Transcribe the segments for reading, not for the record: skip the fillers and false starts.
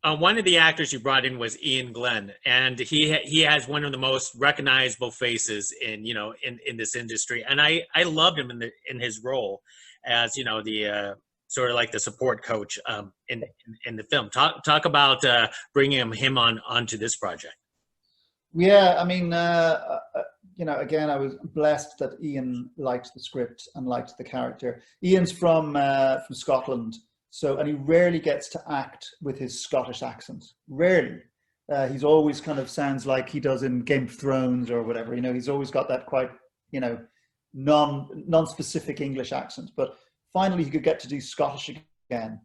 One of the actors you brought in was Ian Glenn, and he has one of the most recognizable faces in in this industry, and I loved him in his role as the sort of like the support coach in the film. Talk about bringing him onto this project. Yeah, I mean, again, I was blessed that Ian liked the script and liked the character. Ian's from Scotland. So, and he rarely gets to act with his Scottish accent. Rarely. He's always kind of sounds like he does in Game of Thrones or whatever. He's always got that quite, non-specific English accent. But finally, he could get to do Scottish again,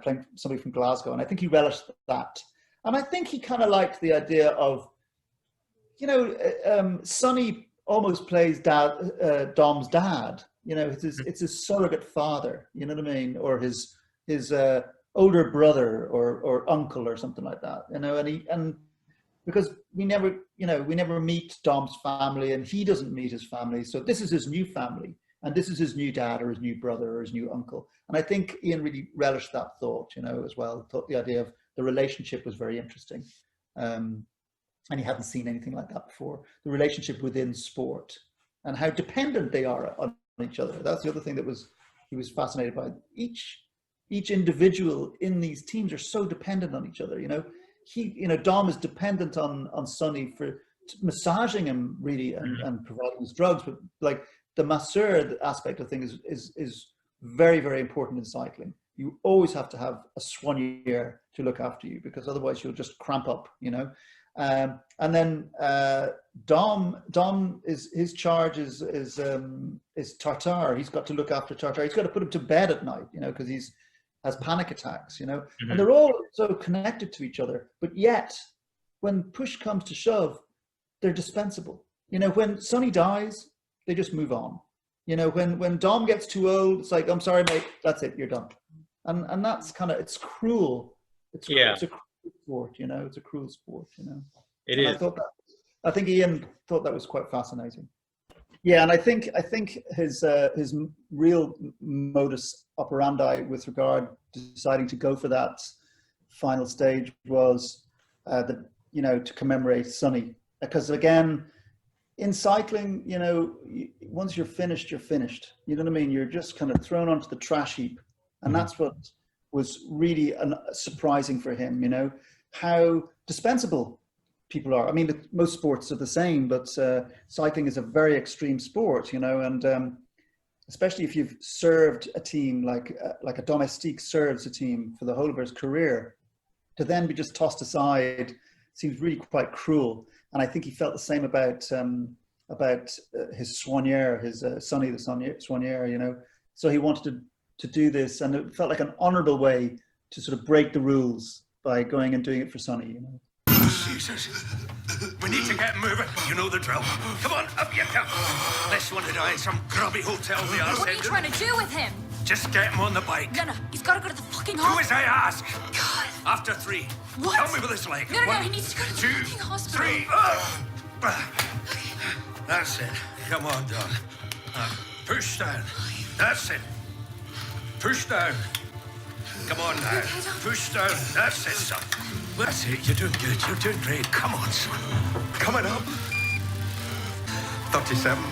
playing somebody from Glasgow. And I think he relished that. And I think he kind of liked the idea of, Sonny almost plays Dom's dad. It's his surrogate father. You know what I mean? Or his older brother or uncle or something like that, and because we never meet Dom's family, and he doesn't meet his family, so this is his new family, and this is his new dad or his new brother or his new uncle. And I think Ian really relished that thought, as well. Thought the idea of the relationship was very interesting, and he hadn't seen anything like that before. The relationship within sport and how dependent they are on each other. That's the other thing that he was fascinated by. Each individual in these teams are so dependent on each other. Dom is dependent on Sonny for massaging him really and providing his drugs, but like the masseur aspect of things is very, very important in cycling. You always have to have a soigneur to look after you, because otherwise you'll just cramp up. And then Dom is his charge is Tartar. He's got to look after Tartar. He's got to put him to bed at night, because he's has panic attacks, and they're all so connected to each other. But yet, when push comes to shove, they're dispensable. When Sonny dies, they just move on. When Dom gets too old, it's like, I'm sorry, mate, that's it, you're done. And that's kind of, it's cruel. It's a cruel sport, it's a cruel sport, It is. I think Ian thought that was quite fascinating. Yeah, and I think his real modus operandi with regard to deciding to go for that final stage was to commemorate Sonny, because again, in cycling, once you're finished, you're finished. You know what I mean? You're just kind of thrown onto the trash heap, and that's what was really surprising for him. How dispensable people are. I mean, most sports are the same, but cycling is a very extreme sport, and especially if you've served a team like a domestique serves a team for the whole of his career, to then be just tossed aside seems really quite cruel. And I think he felt the same about his soigneur, his Sonny the soigneur, So he wanted to do this, and it felt like an honourable way to sort of break the rules by going and doing it for Sonny, Jesus. We need to get moving. You know the drill. Come on, up you come. This one to die in some grubby hotel we are What are you trying to do with him? Just get him on the bike. No, he's got to go to the fucking Do hospital. as I ask. God. After 3. What? Help me with this leg. No, 1, he needs to go to the 2, fucking hospital. 3. That's it. Come on, Don. Push down. That's it. Push down. Come on now. Push down. That's it, son. That's it. You're doing good. You're doing great. Come on, son. Coming up. 37.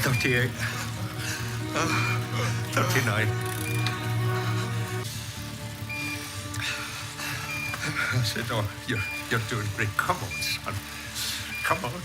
38. 39. I said, oh, you're doing great. Come on, son. Come on.